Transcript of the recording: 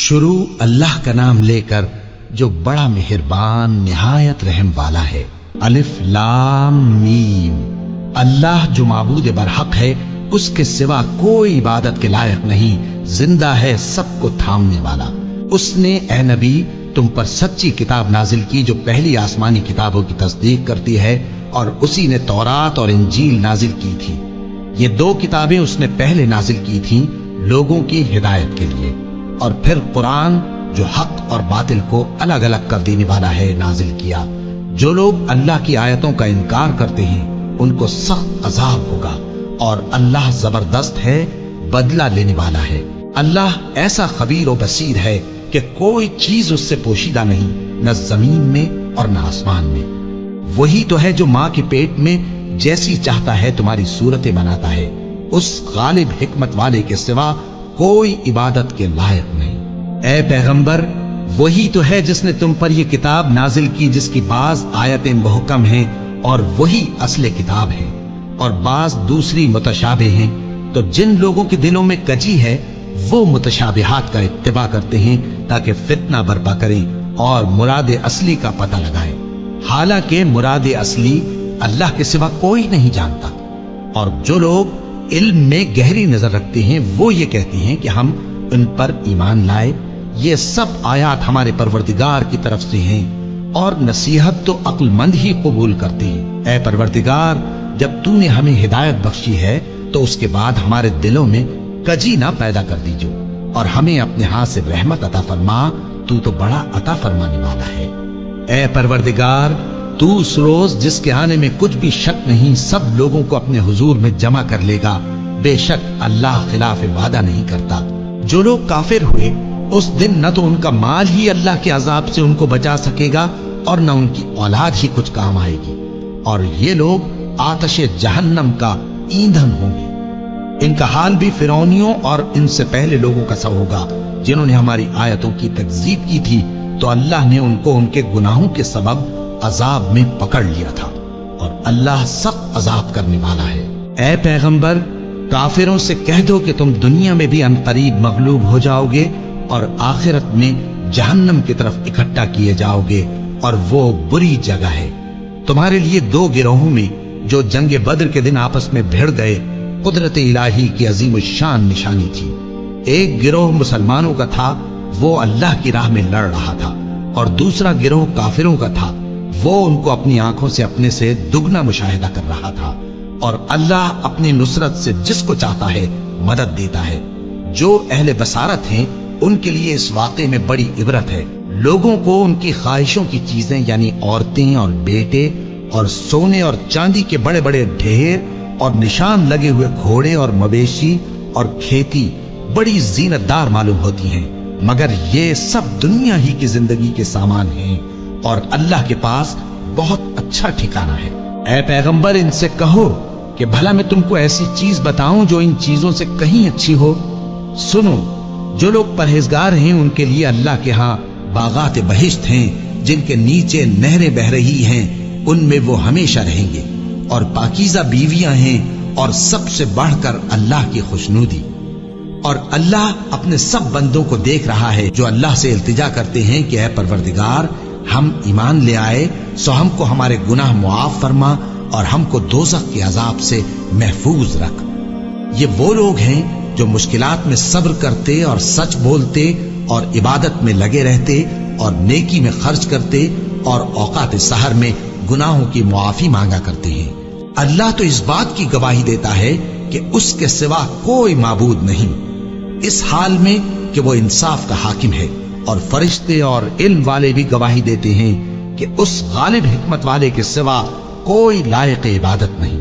शुरू अल्लाह का नाम लेकर जो बड़ा मेहरबान निहायत रहम वाला है। अलिफ लाम मीम। अल्लाह जो माबूद बरहक है, उसके सिवा कोई इबादत के लायक नहीं, जिंदा है, सबको थामने वाला। उसने ए नबी तुम पर सच्ची किताब नाजिल की जो पहली आसमानी किताबों की तस्दीक करती है, और उसी ने तौरात और इंजील नाजिल की थी। ये दो किताबें उसने पहले नाजिल की थीं लोगों की हिदायत के लिए, और फिर कुरान जो हक और बातिल को अलग अलग कर देने वाला है नाजिल किया। जो लोग अल्लाह की आयतों का इनकार करते हैं उनको सख्त अजाब होगा, और अल्लाह जबरदस्त है, बदला लेने वाला है। अल्लाह ऐसा खबीर और बसीर है कि कोई चीज उससे पोशीदा नहीं, न जमीन में और न आसमान में। वही तो है जो माँ के पेट में जैसी चाहता है तुम्हारी सूरतें बनाता है। उस गालिब हिकमत वाले के सिवा कोई इबादत के लायक नहीं। ए पैगंबर, वही तो है जिसने तुम पर यह किताब नाजिल की जिसकी बाज आयतें मुहकम हैं और वही असले किताब है, और बाज दूसरी मुतशाबे हैं। तो जिन लोगों के दिलों में कजी है वो मुतशाबिहात का इत्तिबा करते हैं ताकि फितना बर्पा करें और मुराद असली का पता लगाएं। हालांकि मुराद असली अल्लाह के सिवा कोई नहीं जानता। और जो लोग इल्म में गहरी नजर रखते हैं वो ये कहते हैं कि हम उन पर ईमान लाए। ये सब आयात हमारे परवरदिगार की तरफ से हैं, और नसीहत तो अक्लमंद ही कबूल करती है। ए परवरदिगार, जब तूने हमें हिदायत बख्शी है तो उसके बाद हमारे दिलों में कजी ना पैदा कर दीजो, और हमें अपने हाथ से रहमत अता फरमा, तू तो बड़ा अता फरमाने वाला है। ए परवरदिगार, तू उस रोज जिसके आने में कुछ भी शक नहीं सब लोगों को अपने हुजूर में जमा कर लेगा। बेशक अल्लाह खिलाफ वादा नहीं करता। जो लोग काफिर हुए उस दिन न तो उनका माल ही अल्लाह के अजाब से उनको बचा सकेगा और न उनकी औलाद ही कुछ काम आएगी, और ये लोग आतशे जहन्नम का ईंधन होंगे। इनका हाल भी फिरौनियों और इनसे पहले लोगों का सा होगा जिन्होंने हमारी आयतों की तकजीब की थी, तो अल्लाह ने उनको उनके गुनाहों के सबब अजाब में पकड़ लिया था, और अल्लाह सख्त अजाब करने वाला है। ए पैगंबर, काफिरों से कह दो कि तुम दुनिया में भी अनकरीब मगलूब हो जाओगे और आखिरत में जहन्नम की तरफ इकट्ठा किए जाओगे, और वो बुरी जगह है। तुम्हारे लिए दो गिरोहों में जो जंग बद्र के दिन आपस में भिड़ गए कुदरत इलाही की अजीम शान निशानी थी। एक गिरोह मुसलमानों का था, वो अल्लाह की राह में लड़ रहा था, और दूसरा गिरोह काफिरों का था, वो उनको अपनी आंखों से अपने से दुगना मुशाहिदा कर रहा था। और अल्लाह अपनी नुसरत से जिसको चाहता है मदद देता है। जो अहले बसारत हैं उनके लिए इस वाक़े में बड़ी इबरत है। लोगों को उनकी ख्वाहिशों की चीजें यानी औरतें और बेटे और सोने और चांदी के बड़े बड़े ढेर और निशान लगे हुए घोड़े और मवेशी और खेती बड़ी जीनतदार मालूम होती हैं, मगर ये सब दुनिया ही की जिंदगी के सामान हैं, और अल्लाह के पास बहुत अच्छा ठिकाना है। ऐ पैगंबर, इनसे कहो कि भला मैं तुमको ऐसी चीज बताऊं जो इन चीजों से कहीं अच्छी हो। सुनो, जो लोग परहेजगार हैं उनके लिए अल्लाह के यहाँ बागात बहिश्त हैं जिनके नीचे नहरें बह रही हैं, उनमें वो हमेशा रहेंगे, और पाकीज़ा बीवियां हैं, और सबसे बढ़कर अल्लाह की खुशनूदी। और अल्लाह अपने सब बंदों को देख रहा है जो अल्लाह से इल्तिजा करते हैं कि ऐ परवरदिगार, हम ईमान ले आए सो हमको हमारे गुनाह मुआफ फरमा और हमको दोज़ख के अजाब से महफूज रख। ये वो लोग हैं जो मुश्किलात में सब्र करते और सच बोलते और इबादत में लगे रहते और नेकी में खर्च करते और औकात सहर में गुनाहों की मुआफी मांगा करते हैं। अल्लाह तो इस बात की गवाही देता है कि उसके सिवा कोई माबूद नहीं, इस हाल में कि वो इंसाफ का हाकिम है। और फरिश्ते और इल्म वाले भी गवाही देते हैं कि उस गालिब हिकमत वाले के सिवा कोई लायक इबादत नहीं।